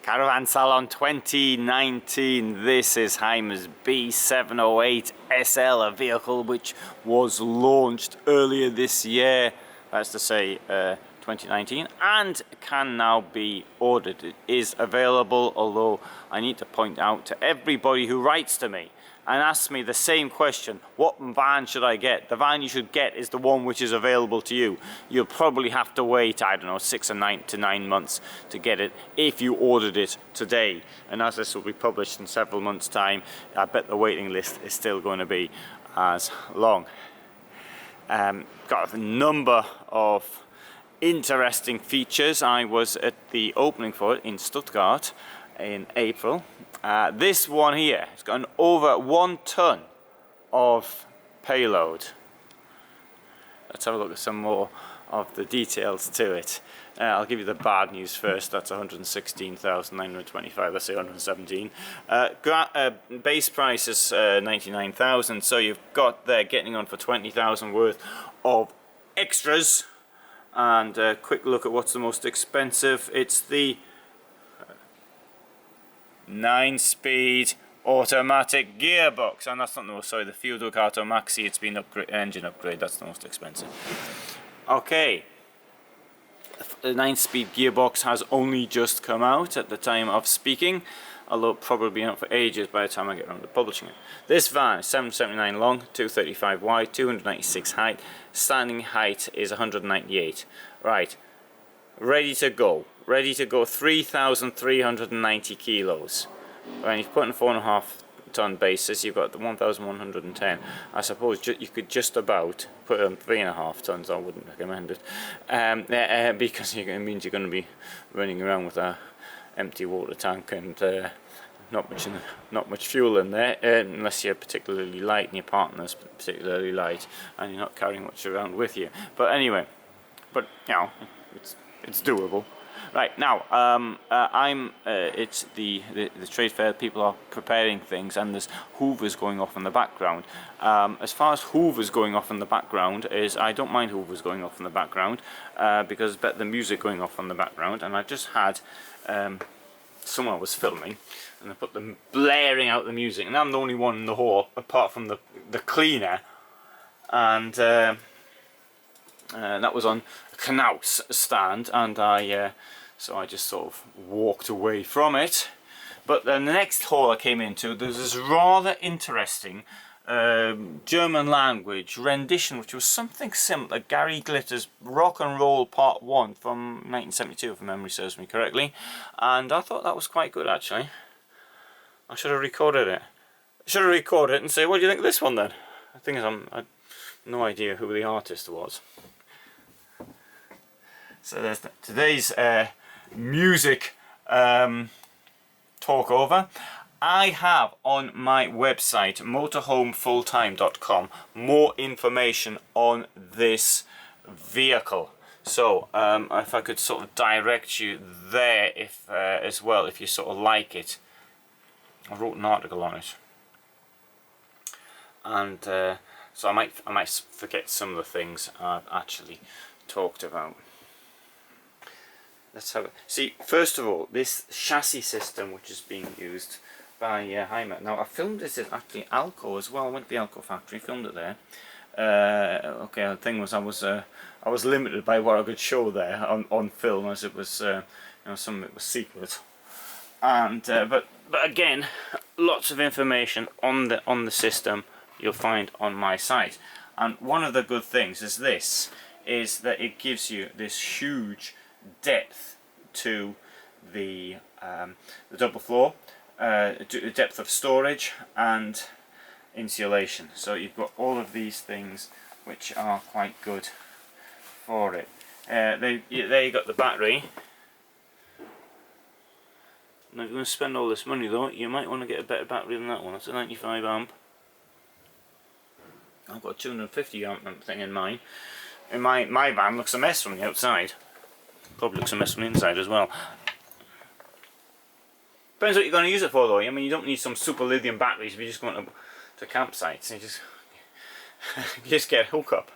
Caravan Salon 2019. This is Hymer's B708SL, a vehicle which was launched earlier this year, that's to say 2019, and can now be ordered. It is available, although I need to point out to everybody who writes to me and asks me the same question, what van should I get? The van you should get is the one which is available to you. You'll probably have to wait, I don't know, 6 to 9 months to get it if you ordered it today. And as this will be published in several months' time, I bet the waiting list is still going to be as long. Got a number of interesting features. I was at the opening for it in Stuttgart in April. This one here has got an over 1 ton of payload. Let's have a look at some more of the details to it. I'll give you the bad news first. That's 116,925. Let's say 117. Base price is 99,000. So you've got there getting on for 20,000 worth of extras. And a quick look at what's the most expensive. It's the 9-speed automatic gearbox, and that's not the most, sorry, the Fuel Ducato Maxi. It's been engine upgrade. That's the most expensive. Okay, the 9-speed gearbox has only just come out at the time of speaking, although probably be out for ages by the time I get around to publishing it. This van is 779 long, 235 wide, 296 height. Standing height is 198. Right, ready to go. Ready to go, 3,390 kilos. When you put in a 4.5 ton basis, you've got the 1,110. I suppose you could just about put in 3.5 tons. I wouldn't recommend it, because it means you're going to be running around with a empty water tank and not much fuel in there, unless you're particularly light and your partner's particularly light and you're not carrying much around with you. But anyway, you know, it's doable. Right, now it's the trade fair. People are preparing things, and there's hoovers going off in the background. As far as hoovers going off in the background is, I don't mind hoovers going off in the background, because it's better than music going off in the background. And I just had someone was filming, and I put them blaring out the music, and I'm the only one in the hall apart from the cleaner, and that was on a Knaus stand, and so I just sort of walked away from it. But then the next hall I came into, there's this rather interesting German language rendition, which was something similar, Gary Glitter's Rock and Roll Part 1 from 1972, if memory serves me correctly, and I thought that was quite good actually. I should have recorded it. And say, what do you think of this one then? The thing is, I had no idea who the artist was. So there's today's music talk over. I have on my website motorhomefulltime.com more information on this vehicle. So if I could sort of direct you there, if as well, if you sort of like it. I wrote an article on it, and so I might forget some of the things I've actually talked about. Let's have it. See, first of all, this chassis system which is being used by Hymer. Now, I filmed this at actually Alco as well. I went to the Alco factory, filmed it there. Okay, the thing was, I was limited by what I could show there on film, as it was, you know, some of it was secret. And but again, lots of information on the system you'll find on my site. And one of the good things is that it gives you this huge depth to the double floor, the depth of storage and insulation. So you've got all of these things which are quite good for it. There you got the battery. Now, if you're going to spend all this money though, you might want to get a better battery than that one. It's a 95 amp. I've got a 250 amp thing in mine. And my van looks a mess from the outside. Probably looks a mess from the inside as well. Depends what you're going to use it for though. I mean, you don't need some super lithium batteries if you're just going to campsites. You just get a hookup.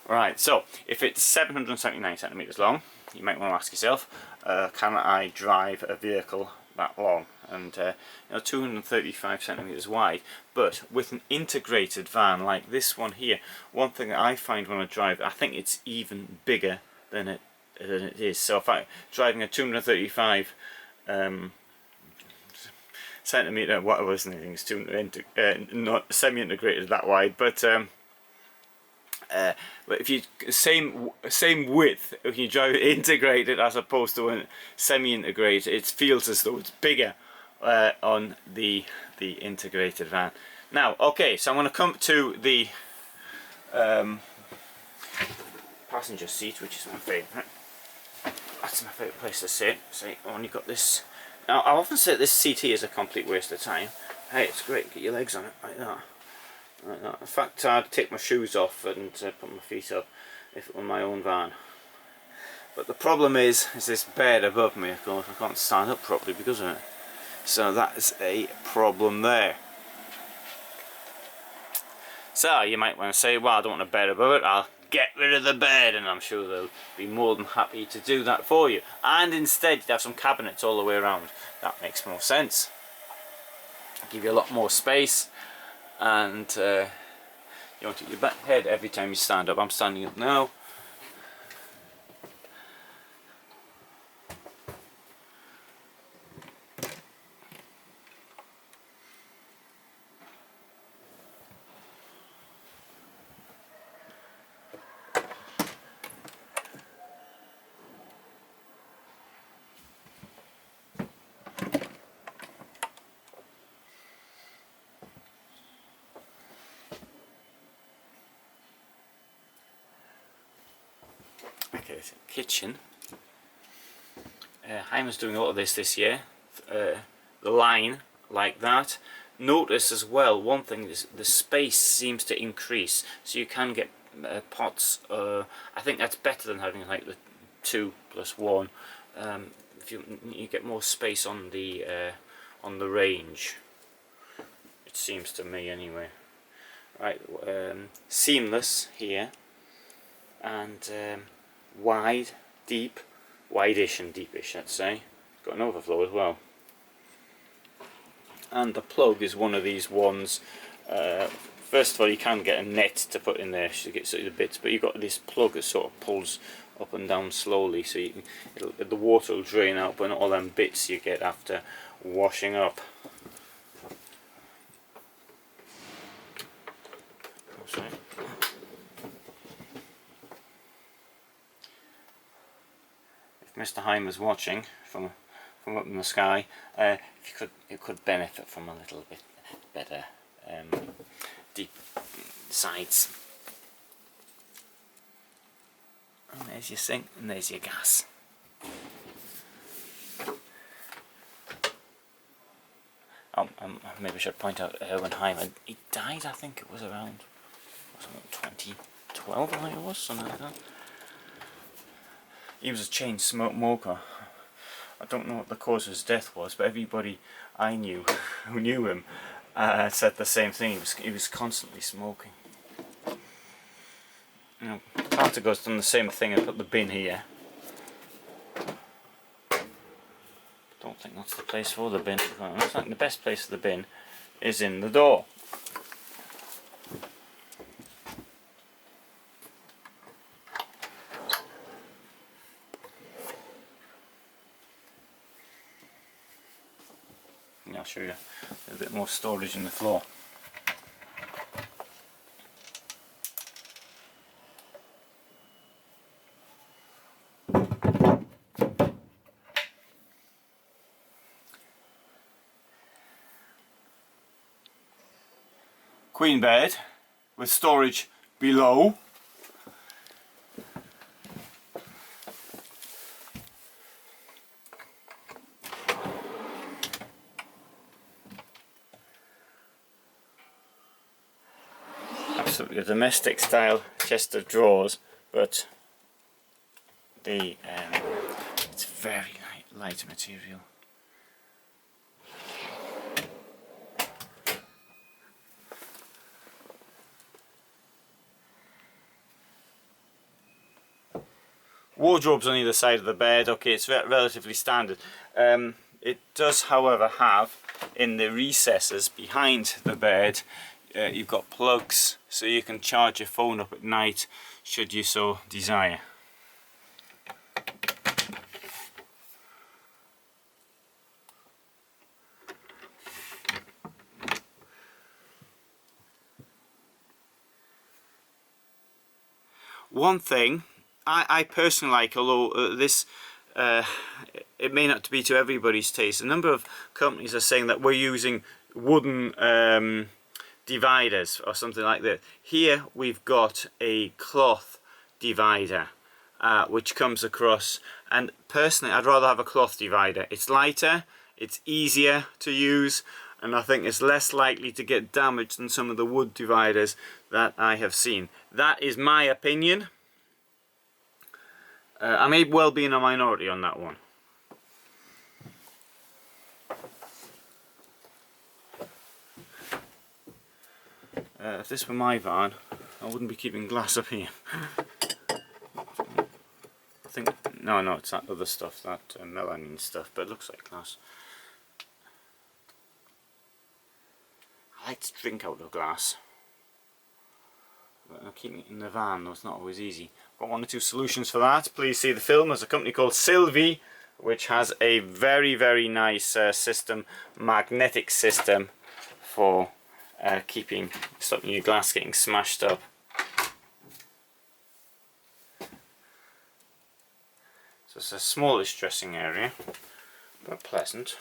Right, so if it's 779 centimetres long, you might want to ask yourself, can I drive a vehicle that long? And 235 centimetres wide, but with an integrated van like this one here, one thing that I find when I drive, I think it's even bigger than it is. So if I'm driving a 235 centimetre, what was it? It's not semi-integrated that wide, but if you same width, if you drive it integrated as opposed to a semi-integrated, it feels as though it's bigger on the integrated van. Now, okay, so I'm going to come to the passenger seat, which is my favourite. That's my favourite place to sit. So when you've got this. Now, I often say this seat here is a complete waste of time. Hey, it's great. Get your legs on it like that. Like that. In fact, I'd take my shoes off and put my feet up if it were my own van. But the problem is this bed above me. Of course, I can't stand up properly because of it. So that is a problem there. So you might want to say, well, I don't want a bed above it. I'll get rid of the bed, and I'm sure they'll be more than happy to do that for you. And instead, you'd have some cabinets all the way around. That makes more sense. Give you a lot more space. And you want to your back head every time you stand up. I'm standing up now. Okay, so kitchen. Hymer's doing a lot of this year. The line like that. Notice as well, one thing is the space seems to increase, so you can get pots. I think that's better than having like the 2+1. If you get more space on the range, it seems to me anyway. Right, seamless here, and wide, deep, wide-ish and deepish, I'd say. Got an overflow as well. And the plug is one of these ones. First of all, you can get a net to put in there to get sort of the bits, but you've got this plug that sort of pulls up and down slowly, so you can, the water will drain out, but not all them bits you get after washing up. Sorry. Mr. Hymer's watching from up in the sky, if you could benefit from a little bit better deep sides. And there's your sink, and there's your gas. Maybe I should point out when Hymer, he died, I think it was around 2012, I think it was, something like that. He was a chain smoker. I don't know what the cause of his death was, but everybody I knew who knew him said the same thing. He was constantly smoking. You know, Cartago's done the same thing and put the bin here. Don't think that's the place for the bin. I think the best place for the bin is in the door. I'll show you a bit more storage in the floor. Queen bed with storage below. Absolutely a domestic style chest of drawers, but it's very light material. Wardrobes on either side of the bed. Okay, it's relatively standard. It does, however, have in the recesses behind the bed, you've got plugs so you can charge your phone up at night should you so desire. One thing I personally like, although this it may not be to everybody's taste, a number of companies are saying that we're using wooden dividers or something like that. Here we've got a cloth divider which comes across, and personally I'd rather have a cloth divider. It's lighter, it's easier to use, and I think it's less likely to get damaged than some of the wood dividers that I have seen. That is my opinion. I may well be in a minority on that one. If this were my van, I wouldn't be keeping glass up here. I think, no, it's that other stuff, that melamine stuff, but it looks like glass. I like to drink out of glass, but keeping it in the van, though, it's not always easy. Got one or two solutions for that. Please see the film. There's a company called Sylvie, which has a very nice system, magnetic system for stopping your glass getting smashed up. So it's a smallish dressing area, but pleasant.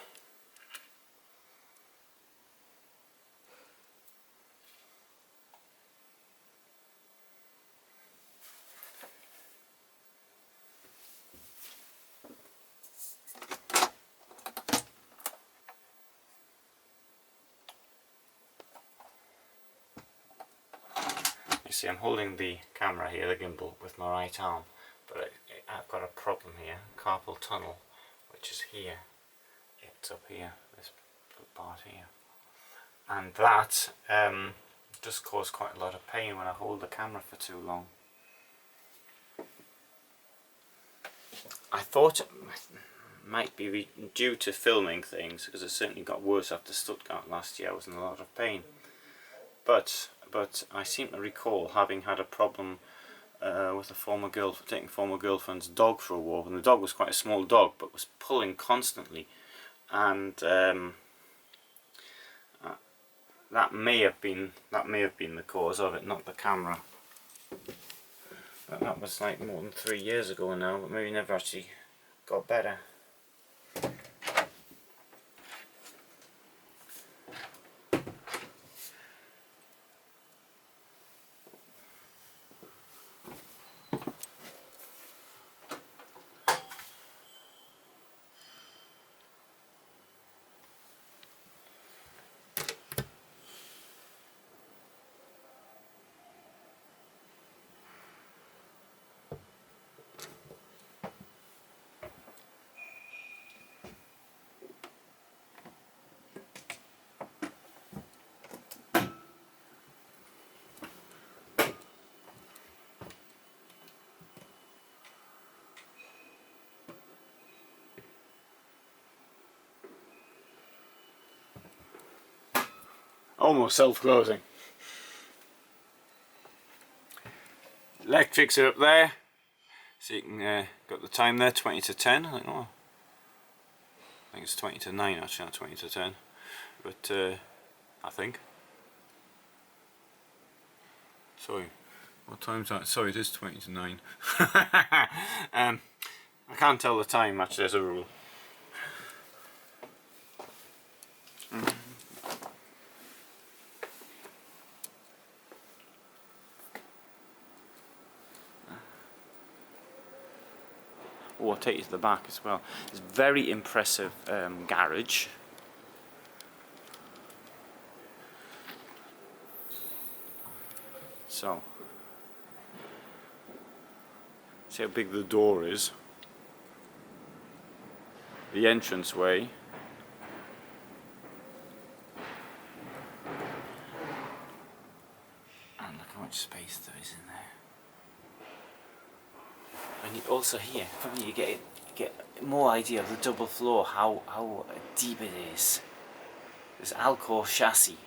You see, I'm holding the camera here, the gimbal, with my right arm, but I've got a problem here, carpal tunnel, which is here. It's up here, this part here, and that does cause quite a lot of pain when I hold the camera for too long. I thought it might be due to filming things, because it certainly got worse after Stuttgart last year. I was in a lot of pain, but I seem to recall having had a problem with taking a former girlfriend's dog for a walk, and the dog was quite a small dog, but was pulling constantly, and that may have been the cause of it, not the camera. But that was like more than 3 years ago now, but maybe never actually got better. Almost self-closing. Electrics are up there, so you can got the time there, 20 to 10. I think it's 20 to 9 actually, not 20 to 10. But I think. Sorry, what time's that? Sorry, it is 20 to 9. I can't tell the time actually as a rule. Oh, I'll take you to the back as well. It's a very impressive garage. So, see how big the door is. The entranceway. And look how much space there is in there. And also here, probably you get more idea of the double floor, how deep it is. This Alcor chassis.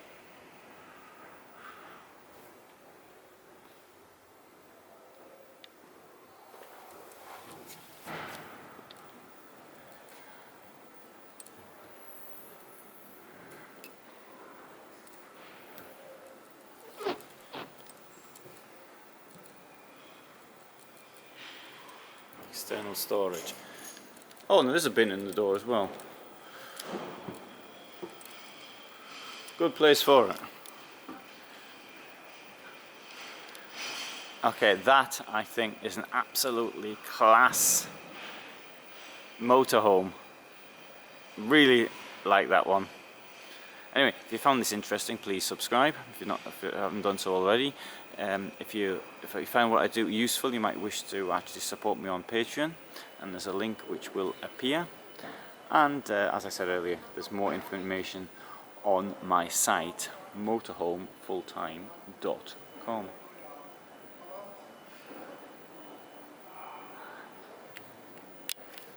External storage. Oh, and there is a bin in the door as well. Good place for it. Okay, that I think is an absolutely class motorhome. Really like that one. Anyway, if you found this interesting, please subscribe if you haven't done so already. If you find what I do useful, you might wish to actually support me on Patreon, and there's a link which will appear. And as I said earlier, there's more information on my site, motorhomefulltime.com.